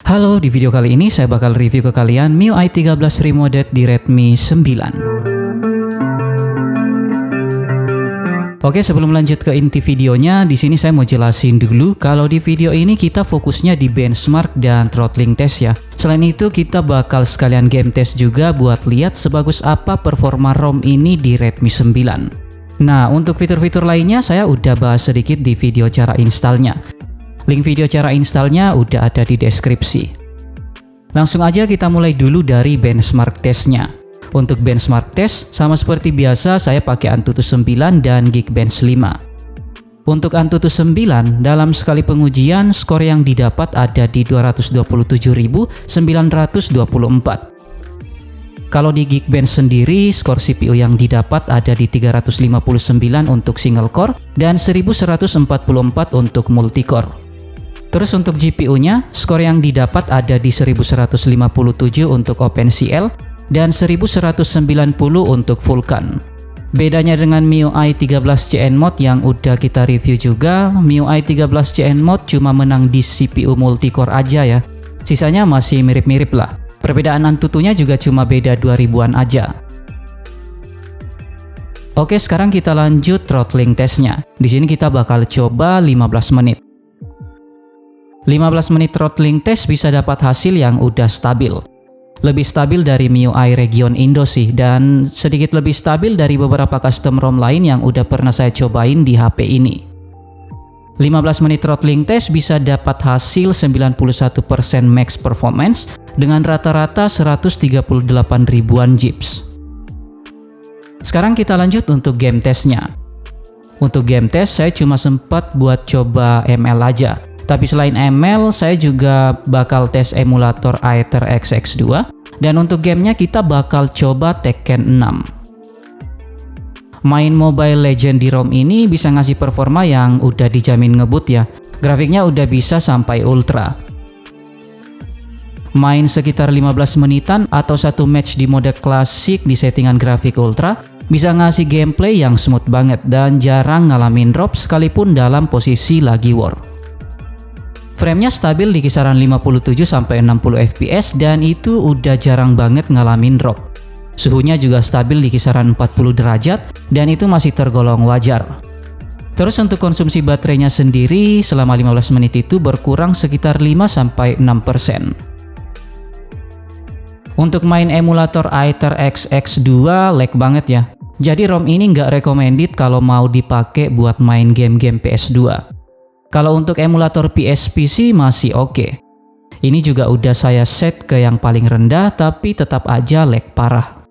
Halo, di video kali ini saya bakal review ke kalian MIUI 13 remodded di Redmi 9. Oke, sebelum lanjut ke inti videonya, di sini saya mau jelasin dulu kalau di video ini kita fokusnya di benchmark dan throttling test ya. Selain itu, kita bakal sekalian game test juga buat lihat sebagus apa performa ROM ini di Redmi 9. Nah, untuk fitur-fitur lainnya saya udah bahas sedikit di video cara installnya. Link video cara installnya udah ada di deskripsi. Langsung aja kita mulai dulu dari benchmark testnya. Untuk benchmark test, sama seperti biasa saya pakai Antutu 9 dan Geekbench 5. Untuk Antutu 9, dalam sekali pengujian skor yang didapat ada di 227.924. Kalau di Geekbench sendiri, skor CPU yang didapat ada di 359 untuk single core dan 1144 untuk multicore. Terus untuk GPU-nya, skor yang didapat ada di 1157 untuk OpenCL dan 1190 untuk Vulkan. Bedanya dengan MIUI 13CN Mode yang udah kita review juga, MIUI 13CN Mode cuma menang di CPU multicore aja ya. Sisanya masih mirip-mirip lah. Perbedaan Antutunya juga cuma beda 2000-an aja. Oke, sekarang kita lanjut throttling testnya. Di sini kita bakal coba 15 menit. 15 menit throttling test bisa dapat hasil yang udah stabil. Lebih stabil dari MIUI Region Indo sih, dan sedikit lebih stabil dari beberapa custom ROM lain yang udah pernah saya cobain di HP ini. 15 menit throttling test bisa dapat hasil 91% max performance dengan rata-rata 138 ribuan jips. Sekarang kita lanjut untuk game testnya. Untuk game test saya cuma sempat buat coba ML aja. Tapi selain ML, saya juga bakal tes emulator Aether XX2. Dan untuk gamenya kita bakal coba Tekken 6. Main Mobile Legends di ROM ini bisa ngasih performa yang udah dijamin ngebut ya. Grafiknya udah bisa sampai ultra. Main sekitar 15 menitan atau satu match di mode klasik di settingan grafik ultra bisa ngasih gameplay yang smooth banget dan jarang ngalamin drop sekalipun dalam posisi lagi war. Framenya stabil di kisaran 57-60 fps dan itu udah jarang banget ngalamin drop. Suhunya juga stabil di kisaran 40 derajat dan itu masih tergolong wajar. Terus untuk konsumsi baterainya sendiri selama 15 menit itu berkurang sekitar 5-6%. Untuk main emulator Aether XX2 lag banget ya. Jadi ROM ini nggak recommended kalau mau dipakai buat main game-game PS2. Kalau untuk emulator PSP sih masih oke. Ini juga udah saya set ke yang paling rendah tapi tetap aja lag parah.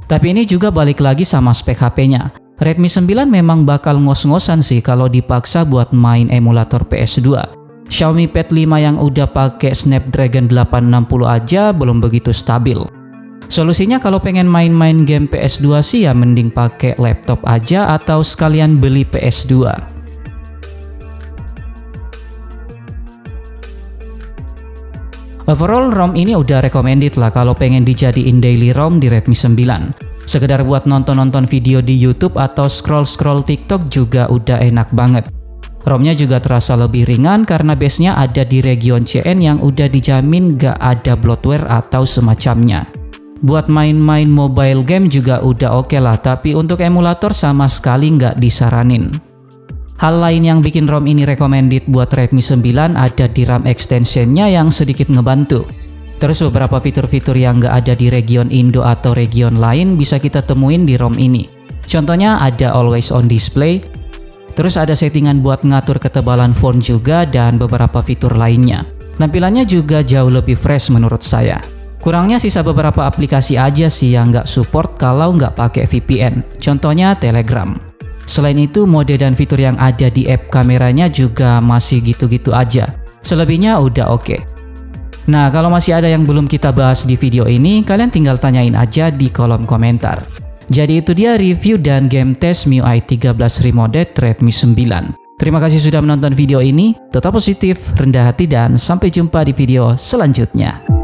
Tapi ini juga balik lagi sama spek HP-nya. Redmi 9 memang bakal ngos-ngosan sih kalau dipaksa buat main emulator PS2. Xiaomi Pad 5 yang udah pakai Snapdragon 860 aja belum begitu stabil. Solusinya kalau pengen main-main game PS2 sih ya mending pakai laptop aja atau sekalian beli PS2. Overall, ROM ini udah recommended lah kalau pengen dijadiin daily ROM di Redmi 9. Sekedar buat nonton-nonton video di YouTube atau scroll-scroll TikTok juga udah enak banget. ROM-nya juga terasa lebih ringan karena base-nya ada di region CN yang udah dijamin gak ada bloatware atau semacamnya. Buat main-main mobile game juga udah oke lah, tapi untuk emulator sama sekali gak disaranin. Hal lain yang bikin ROM ini recommended buat Redmi 9 ada di RAM extensionnya yang sedikit ngebantu. Terus beberapa fitur-fitur yang nggak ada di region Indo atau region lain bisa kita temuin di ROM ini. Contohnya ada always on display, terus ada settingan buat ngatur ketebalan font juga dan beberapa fitur lainnya. Tampilannya juga jauh lebih fresh menurut saya. Kurangnya sisa beberapa aplikasi aja sih yang nggak support kalau nggak pakai VPN. Contohnya Telegram. Selain itu, mode dan fitur yang ada di app kameranya juga masih gitu-gitu aja. Selebihnya udah oke. Nah, kalau masih ada yang belum kita bahas di video ini, kalian tinggal tanyain aja di kolom komentar. Jadi itu dia review dan game test MIUI 13 remodded Redmi 9. Terima kasih sudah menonton video ini, tetap positif, rendah hati, dan sampai jumpa di video selanjutnya.